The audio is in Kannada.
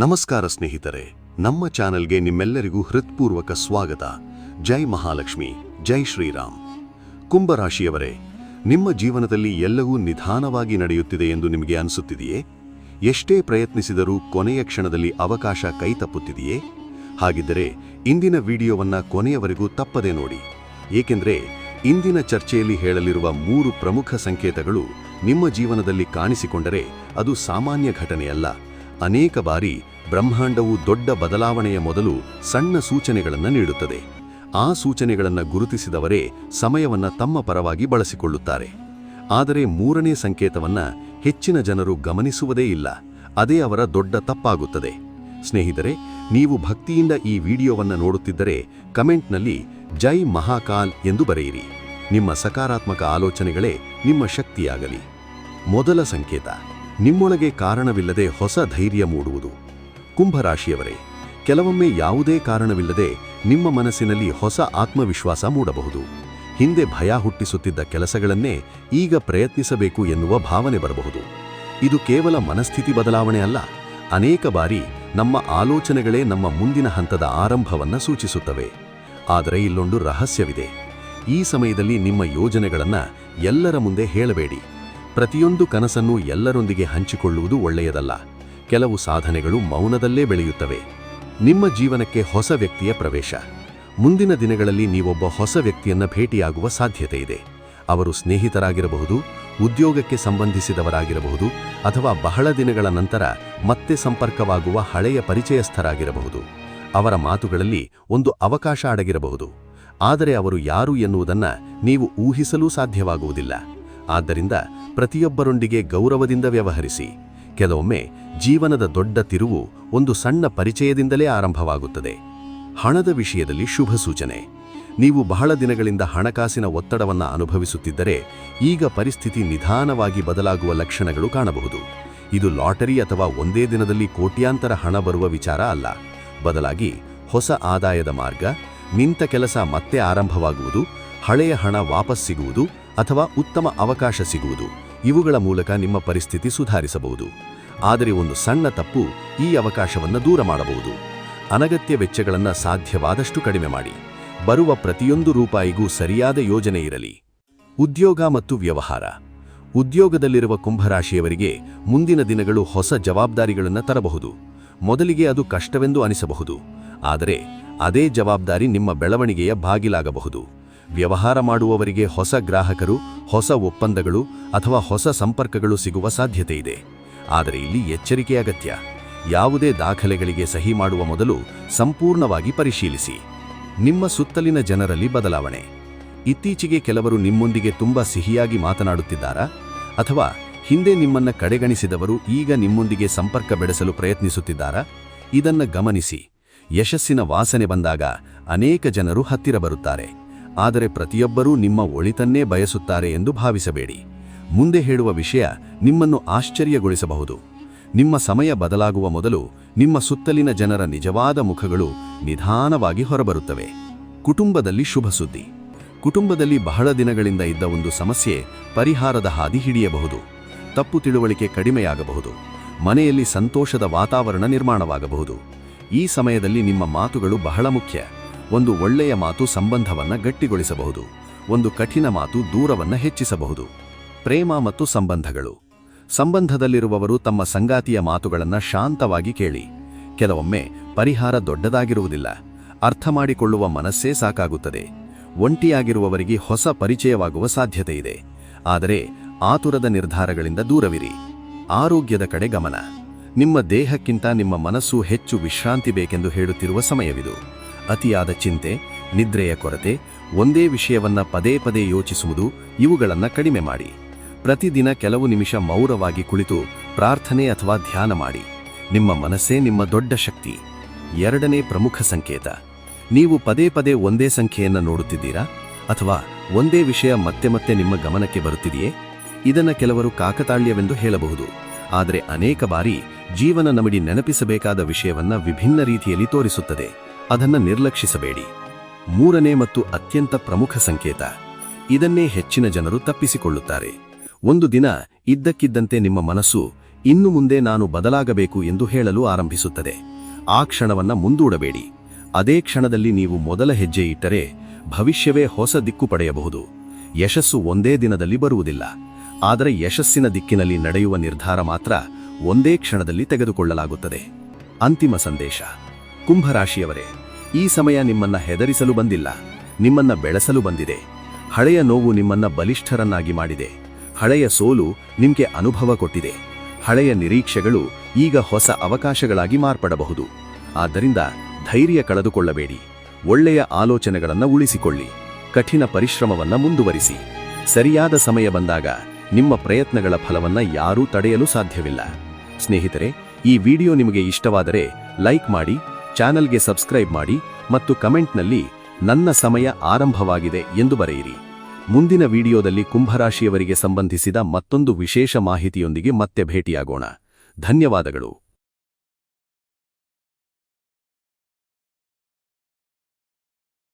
ನಮಸ್ಕಾರ ಸ್ನೇಹಿತರೆ, ನಮ್ಮ ಚಾನೆಲ್ಗೆ ನಿಮ್ಮೆಲ್ಲರಿಗೂ ಹೃತ್ಪೂರ್ವಕ ಸ್ವಾಗತ. ಜೈ ಮಹಾಲಕ್ಷ್ಮಿ, ಜೈ ಶ್ರೀರಾಮ್. ಕುಂಭರಾಶಿಯವರೇ, ನಿಮ್ಮ ಜೀವನದಲ್ಲಿ ಎಲ್ಲವೂ ನಿಧಾನವಾಗಿ ನಡೆಯುತ್ತಿದೆ ಎಂದು ನಿಮಗೆ ಅನಿಸುತ್ತಿದೆಯೇ? ಎಷ್ಟೇ ಪ್ರಯತ್ನಿಸಿದರೂ ಕೊನೆಯ ಕ್ಷಣದಲ್ಲಿ ಅವಕಾಶ ಕೈತಪ್ಪುತ್ತಿದೆಯೇ? ಹಾಗಿದ್ದರೆ ಇಂದಿನ ವಿಡಿಯೋವನ್ನು ಕೊನೆಯವರೆಗೂ ತಪ್ಪದೆ ನೋಡಿ, ಏಕೆಂದರೆ ಇಂದಿನ ಚರ್ಚೆಯಲ್ಲಿ ಹೇಳಲಿರುವ 3 ಪ್ರಮುಖ ಸಂಕೇತಗಳು ನಿಮ್ಮ ಜೀವನದಲ್ಲಿ ಕಾಣಿಸಿಕೊಂಡರೆ ಅದು ಸಾಮಾನ್ಯ ಘಟನೆಯಲ್ಲ. ಅನೇಕ ಬಾರಿ ಬ್ರಹ್ಮಾಂಡವು ದೊಡ್ಡ ಬದಲಾವಣೆಯ ಮೊದಲು ಸಣ್ಣ ಸೂಚನೆಗಳನ್ನು ನೀಡುತ್ತದೆ. ಆ ಸೂಚನೆಗಳನ್ನು ಗುರುತಿಸಿದವರೇ ಸಮಯವನ್ನು ತಮ್ಮ ಪರವಾಗಿ ಬಳಸಿಕೊಳ್ಳುತ್ತಾರೆ. ಆದರೆ 3ನೇ ಸಂಕೇತವನ್ನು ಹೆಚ್ಚಿನ ಜನರು ಗಮನಿಸುವುದೇ ಇಲ್ಲ. ಅದೇ ಅವರ ದೊಡ್ಡ ತಪ್ಪಾಗುತ್ತದೆ. ಸ್ನೇಹಿತರೆ, ನೀವು ಭಕ್ತಿಯಿಂದ ಈ ವಿಡಿಯೋವನ್ನು ನೋಡುತ್ತಿದ್ದರೆ ಕಮೆಂಟ್ನಲ್ಲಿ ಜೈ ಮಹಾಕಾಲ್ ಎಂದು ಬರೆಯಿರಿ. ನಿಮ್ಮ ಸಕಾರಾತ್ಮಕ ಆಲೋಚನೆಗಳೇ ನಿಮ್ಮ ಶಕ್ತಿಯಾಗಲಿ. ಮೊದಲ ಸಂಕೇತ, ನಿಮ್ಮೊಳಗೆ ಕಾರಣವಿಲ್ಲದೆ ಹೊಸ ಧೈರ್ಯ ಮೂಡುವುದು. ಕುಂಭರಾಶಿಯವರೇ, ಕೆಲವೊಮ್ಮೆ ಯಾವುದೇ ಕಾರಣವಿಲ್ಲದೆ ನಿಮ್ಮ ಮನಸ್ಸಿನಲ್ಲಿ ಹೊಸ ಆತ್ಮವಿಶ್ವಾಸ ಮೂಡಬಹುದು. ಹಿಂದೆ ಭಯ ಹುಟ್ಟಿಸುತ್ತಿದ್ದ ಕೆಲಸಗಳನ್ನೇ ಈಗ ಪ್ರಯತ್ನಿಸಬೇಕು ಎನ್ನುವ ಭಾವನೆ ಬರಬಹುದು. ಇದು ಕೇವಲ ಮನಸ್ಥಿತಿ ಬದಲಾವಣೆ ಅಲ್ಲ. ಅನೇಕ ಬಾರಿ ನಮ್ಮ ಆಲೋಚನೆಗಳೇ ನಮ್ಮ ಮುಂದಿನ ಹಂತದ ಆರಂಭವನ್ನು ಸೂಚಿಸುತ್ತವೆ. ಆದರೆ ಇಲ್ಲೊಂದು ರಹಸ್ಯವಿದೆ. ಈ ಸಮಯದಲ್ಲಿ ನಿಮ್ಮ ಯೋಜನೆಗಳನ್ನು ಎಲ್ಲರ ಮುಂದೆ ಹೇಳಬೇಡಿ. ಪ್ರತಿಯೊಂದು ಕನಸನ್ನು ಎಲ್ಲರೊಂದಿಗೆ ಹಂಚಿಕೊಳ್ಳುವುದು ಒಳ್ಳೆಯದಲ್ಲ. ಕೆಲವು ಸಾಧನೆಗಳು ಮೌನದಲ್ಲೇ ಬೆಳೆಯುತ್ತವೆ. ನಿಮ್ಮ ಜೀವನಕ್ಕೆ ಹೊಸ ವ್ಯಕ್ತಿಯ ಪ್ರವೇಶ. ಮುಂದಿನ ದಿನಗಳಲ್ಲಿ ನೀವೊಬ್ಬ ಹೊಸ ವ್ಯಕ್ತಿಯನ್ನು ಭೇಟಿಯಾಗುವ ಸಾಧ್ಯತೆ ಇದೆ. ಅವರು ಸ್ನೇಹಿತರಾಗಿರಬಹುದು, ಉದ್ಯೋಗಕ್ಕೆ ಸಂಬಂಧಿಸಿದವರಾಗಿರಬಹುದು, ಅಥವಾ ಬಹಳ ದಿನಗಳ ನಂತರ ಮತ್ತೆ ಸಂಪರ್ಕವಾಗುವ ಹಳೆಯ ಪರಿಚಯಸ್ಥರಾಗಿರಬಹುದು. ಅವರ ಮಾತುಗಳಲ್ಲಿ ಒಂದು ಅವಕಾಶ ಅಡಗಿರಬಹುದು. ಆದರೆ ಅವರು ಯಾರು ಎನ್ನುವುದನ್ನು ನೀವು ಊಹಿಸಲೂ ಸಾಧ್ಯವಾಗುವುದಿಲ್ಲ. ಆದ್ದರಿಂದ ಪ್ರತಿಯೊಬ್ಬರೊಂದಿಗೆ ಗೌರವದಿಂದ ವ್ಯವಹರಿಸಿ. ಕೆಲವೊಮ್ಮೆ ಜೀವನದ ದೊಡ್ಡ ತಿರುವು ಒಂದು ಸಣ್ಣ ಪರಿಚಯದಿಂದಲೇ ಆರಂಭವಾಗುತ್ತದೆ. ಹಣದ ವಿಷಯದಲ್ಲಿ ಶುಭ ಸೂಚನೆ. ನೀವು ಬಹಳ ದಿನಗಳಿಂದ ಹಣಕಾಸಿನ ಒತ್ತಡವನ್ನು ಅನುಭವಿಸುತ್ತಿದ್ದರೆ ಈಗ ಪರಿಸ್ಥಿತಿ ನಿಧಾನವಾಗಿ ಬದಲಾಗುವ ಲಕ್ಷಣಗಳು ಕಾಣಬಹುದು. ಇದು ಲಾಟರಿ ಅಥವಾ ಒಂದೇ ದಿನದಲ್ಲಿ ಕೋಟ್ಯಾಂತರ ಹಣ ಬರುವ ವಿಚಾರ ಅಲ್ಲ. ಬದಲಾಗಿ ಹೊಸ ಆದಾಯದ ಮಾರ್ಗ, ನಿಂತ ಕೆಲಸ ಮತ್ತೆ ಆರಂಭವಾಗುವುದು, ಹಳೆಯ ಹಣ ವಾಪಸ್ ಸಿಗುವುದು ಅಥವಾ ಉತ್ತಮ ಅವಕಾಶ ಸಿಗುವುದು, ಇವುಗಳ ಮೂಲಕ ನಿಮ್ಮ ಪರಿಸ್ಥಿತಿ ಸುಧಾರಿಸಬಹುದು. ಆದರೆ ಒಂದು ಸಣ್ಣ ತಪ್ಪು ಈ ಅವಕಾಶವನ್ನು ದೂರ ಮಾಡಬಹುದು. ಅನಗತ್ಯ ವೆಚ್ಚಗಳನ್ನು ಸಾಧ್ಯವಾದಷ್ಟು ಕಡಿಮೆ ಮಾಡಿ. ಬರುವ ಪ್ರತಿಯೊಂದು ರೂಪಾಯಿಗೂ ಸರಿಯಾದ ಯೋಜನೆ ಇರಲಿ. ಉದ್ಯೋಗ ಮತ್ತು ವ್ಯವಹಾರ. ಉದ್ಯೋಗದಲ್ಲಿರುವ ಕುಂಭರಾಶಿಯವರಿಗೆ ಮುಂದಿನ ದಿನಗಳು ಹೊಸ ಜವಾಬ್ದಾರಿಗಳನ್ನು ತರಬಹುದು. ಮೊದಲಿಗೆ ಅದು ಕಷ್ಟವೆಂದು ಅನಿಸಬಹುದು, ಆದರೆ ಅದೇ ಜವಾಬ್ದಾರಿ ನಿಮ್ಮ ಬೆಳವಣಿಗೆಯ ಬಾಗಿಲಾಗಬಹುದು. ವ್ಯವಹಾರ ಮಾಡುವವರಿಗೆ ಹೊಸ ಗ್ರಾಹಕರು, ಹೊಸ ಒಪ್ಪಂದಗಳು ಅಥವಾ ಹೊಸ ಸಂಪರ್ಕಗಳು ಸಿಗುವ ಸಾಧ್ಯತೆ ಇದೆ. ಆದರೆ ಇಲ್ಲಿ ಎಚ್ಚರಿಕೆ ಅಗತ್ಯ. ಯಾವುದೇ ದಾಖಲೆಗಳಿಗೆ ಸಹಿ ಮಾಡುವ ಮೊದಲು ಸಂಪೂರ್ಣವಾಗಿ ಪರಿಶೀಲಿಸಿ. ನಿಮ್ಮ ಸುತ್ತಲಿನ ಜನರಲ್ಲಿ ಬದಲಾವಣೆ. ಇತ್ತೀಚೆಗೆ ಕೆಲವರು ನಿಮ್ಮೊಂದಿಗೆ ತುಂಬಾ ಸಿಹಿಯಾಗಿ ಮಾತನಾಡುತ್ತಿದ್ದಾರಾ? ಅಥವಾ ಹಿಂದೆ ನಿಮ್ಮನ್ನ ಕಡೆಗಣಿಸಿದವರು ಈಗ ನಿಮ್ಮೊಂದಿಗೆ ಸಂಪರ್ಕ ಬೆಳೆಸಲು ಪ್ರಯತ್ನಿಸುತ್ತಿದ್ದಾರಾ? ಇದನ್ನು ಗಮನಿಸಿ. ಯಶಸ್ಸಿನ ವಾಸನೆ ಬಂದಾಗ ಅನೇಕ ಜನರು ಹತ್ತಿರ ಬರುತ್ತಾರೆ. ಆದರೆ ಪ್ರತಿಯೊಬ್ಬರೂ ನಿಮ್ಮ ಒಳಿತನ್ನೇ ಬಯಸುತ್ತಾರೆ ಎಂದು ಭಾವಿಸಬೇಡಿ. ಮುಂದೆ ಹೇಳುವ ವಿಷಯ ನಿಮ್ಮನ್ನು ಆಶ್ಚರ್ಯಗೊಳಿಸಬಹುದು. ನಿಮ್ಮ ಸಮಯ ಬದಲಾಗುವ ಮೊದಲು ನಿಮ್ಮ ಸುತ್ತಲಿನ ಜನರ ನಿಜವಾದ ಮುಖಗಳು ನಿಧಾನವಾಗಿ ಹೊರಬರುತ್ತವೆ. ಕುಟುಂಬದಲ್ಲಿ ಶುಭ ಸುದ್ದಿ. ಕುಟುಂಬದಲ್ಲಿ ಬಹಳ ದಿನಗಳಿಂದ ಇದ್ದ ಒಂದು ಸಮಸ್ಯೆ ಪರಿಹಾರದ ಹಾದಿ ಹಿಡಿಯಬಹುದು. ತಪ್ಪು ತಿಳುವಳಿಕೆ ಕಡಿಮೆಯಾಗಬಹುದು. ಮನೆಯಲ್ಲಿ ಸಂತೋಷದ ವಾತಾವರಣ ನಿರ್ಮಾಣವಾಗಬಹುದು. ಈ ಸಮಯದಲ್ಲಿ ನಿಮ್ಮ ಮಾತುಗಳು ಬಹಳ ಮುಖ್ಯ. ಒಂದು ಒಳ್ಳೆಯ ಮಾತು ಸಂಬಂಧವನ್ನು ಗಟ್ಟಿಗೊಳಿಸಬಹುದು. ಒಂದು ಕಠಿಣ ಮಾತು ದೂರವನ್ನು ಹೆಚ್ಚಿಸಬಹುದು. ಪ್ರೇಮ ಮತ್ತು ಸಂಬಂಧಗಳು. ಸಂಬಂಧದಲ್ಲಿರುವವರು ತಮ್ಮ ಸಂಗಾತಿಯ ಮಾತುಗಳನ್ನು ಶಾಂತವಾಗಿ ಕೇಳಿ. ಕೆಲವೊಮ್ಮೆ ಪರಿಹಾರ ದೊಡ್ಡದಾಗಿರುವುದಿಲ್ಲ. ಅರ್ಥ ಮಾಡಿಕೊಳ್ಳುವ ಮನಸ್ಸೇ ಸಾಕಾಗುತ್ತದೆ. ಒಂಟಿಯಾಗಿರುವವರಿಗೆ ಹೊಸ ಪರಿಚಯವಾಗುವ ಸಾಧ್ಯತೆ ಇದೆ. ಆದರೆ ಆತುರದ ನಿರ್ಧಾರಗಳಿಂದ ದೂರವಿರಿ. ಆರೋಗ್ಯದ ಕಡೆ ಗಮನ. ನಿಮ್ಮ ದೇಹಕ್ಕಿಂತ ನಿಮ್ಮ ಮನಸ್ಸು ಹೆಚ್ಚು ವಿಶ್ರಾಂತಿ ಬೇಕೆಂದು ಹೇಳುತ್ತಿರುವ ಸಮಯವಿದು. ಅತಿಯಾದ ಚಿಂತೆ, ನಿದ್ರೆಯ ಕೊರತೆ, ಒಂದೇ ವಿಷಯವನ್ನ ಪದೇ ಪದೇ ಯೋಚಿಸುವುದು, ಇವುಗಳನ್ನು ಕಡಿಮೆ ಮಾಡಿ. ಪ್ರತಿದಿನ ಕೆಲವು ನಿಮಿಷ ಮೌನವಾಗಿ ಕುಳಿತು ಪ್ರಾರ್ಥನೆ ಅಥವಾ ಧ್ಯಾನ ಮಾಡಿ. ನಿಮ್ಮ ಮನಸ್ಸೇ ನಿಮ್ಮ ದೊಡ್ಡ ಶಕ್ತಿ. 2ನೇ ಪ್ರಮುಖ ಸಂಕೇತ. ನೀವು ಪದೇ ಪದೇ ಒಂದೇ ಸಂಖ್ಯೆಯನ್ನು ನೋಡುತ್ತಿದ್ದೀರಾ? ಅಥವಾ ಒಂದೇ ವಿಷಯ ಮತ್ತೆ ಮತ್ತೆ ನಿಮ್ಮ ಗಮನಕ್ಕೆ ಬರುತ್ತಿದೆಯೇ? ಇದನ್ನು ಕೆಲವರು ಕಾಕತಾಳ್ಯವೆಂದು ಹೇಳಬಹುದು. ಆದರೆ ಅನೇಕ ಬಾರಿ ಜೀವನ ನಮಗೆ ನೆನಪಿಸಬೇಕಾದ ವಿಷಯವನ್ನು ವಿಭಿನ್ನ ರೀತಿಯಲ್ಲಿ ತೋರಿಸುತ್ತದೆ. ಅದನ್ನು ನಿರ್ಲಕ್ಷಿಸಬೇಡಿ. 3ನೇ ಮತ್ತು ಅತ್ಯಂತ ಪ್ರಮುಖ ಸಂಕೇತ. ಇದನ್ನೇ ಹೆಚ್ಚಿನ ಜನರು ತಪ್ಪಿಸಿಕೊಳ್ಳುತ್ತಾರೆ. ಒಂದು ದಿನ ಇದ್ದಕ್ಕಿದ್ದಂತೆ ನಿಮ್ಮ ಮನಸ್ಸು ಇನ್ನು ಮುಂದೆ ನಾನು ಬದಲಾಗಬೇಕು ಎಂದು ಹೇಳಲು ಆರಂಭಿಸುತ್ತದೆ. ಆ ಕ್ಷಣವನ್ನ ಮುಂದೂಡಬೇಡಿ. ಅದೇ ಕ್ಷಣದಲ್ಲಿ ನೀವು ಮೊದಲ ಹೆಜ್ಜೆ ಇಟ್ಟರೆ ಭವಿಷ್ಯವೇ ಹೊಸ ದಿಕ್ಕು ಪಡೆಯಬಹುದು. ಯಶಸ್ಸು ಒಂದೇ ದಿನದಲ್ಲಿ ಬರುವುದಿಲ್ಲ, ಆದರೆ ಯಶಸ್ಸಿನ ದಿಕ್ಕಿನಲ್ಲಿ ನಡೆಯುವ ನಿರ್ಧಾರ ಮಾತ್ರ ಒಂದೇ ಕ್ಷಣದಲ್ಲಿ ತೆಗೆದುಕೊಳ್ಳಲಾಗುತ್ತದೆ. ಅಂತಿಮ ಸಂದೇಶ. ಕುಂಭರಾಶಿಯವರೇ, ಈ ಸಮಯ ನಿಮ್ಮನ್ನ ಹೆದರಿಸಲು ಬಂದಿಲ್ಲ, ನಿಮ್ಮನ್ನ ಬೆಳೆಸಲು ಬಂದಿದೆ. ಹಳೆಯ ನೋವು ನಿಮ್ಮನ್ನ ಬಲಿಷ್ಠರನ್ನಾಗಿ ಮಾಡಿದೆ. ಹಳೆಯ ಸೋಲು ನಿಮಗೆ ಅನುಭವ ಕೊಟ್ಟಿದೆ. ಹಳೆಯ ನಿರೀಕ್ಷೆಗಳು ಈಗ ಹೊಸ ಅವಕಾಶಗಳಾಗಿ ಮಾರ್ಪಡಬಹುದು. ಆದ್ದರಿಂದ ಧೈರ್ಯ ಕಳೆದುಕೊಳ್ಳಬೇಡಿ. ಒಳ್ಳೆಯ ಆಲೋಚನೆಗಳನ್ನು ಉಳಿಸಿಕೊಳ್ಳಿ. ಕಠಿಣ ಪರಿಶ್ರಮವನ್ನ ಮುಂದುವರಿಸಿ. ಸರಿಯಾದ ಸಮಯ ಬಂದಾಗ ನಿಮ್ಮ ಪ್ರಯತ್ನಗಳ ಫಲವನ್ನ ಯಾರೂ ತಡೆಯಲು ಸಾಧ್ಯವಿಲ್ಲ. ಸ್ನೇಹಿತರೆ, ಈ ವಿಡಿಯೋ ನಿಮಗೆ ಇಷ್ಟವಾದರೆ ಲೈಕ್ ಮಾಡಿ, ಚಾನೆಲ್ಗೆ ಸಬ್ಸ್ಕ್ರೈಬ್ ಮಾಡಿ ಮತ್ತು ಕಮೆಂಟ್ನಲ್ಲಿ ನನ್ನ ಸಮಯ ಆರಂಭವಾಗಿದೆ ಎಂದು ಬರೆಯಿರಿ. ಮುಂದಿನ ವಿಡಿಯೋದಲ್ಲಿ ಕುಂಭರಾಶಿಯವರಿಗೆ ಸಂಬಂಧಿಸಿದ ಮತ್ತೊಂದು ವಿಶೇಷ ಮಾಹಿತಿಯೊಂದಿಗೆ ಮತ್ತೆ ಭೇಟಿಯಾಗೋಣ. ಧನ್ಯವಾದಗಳು.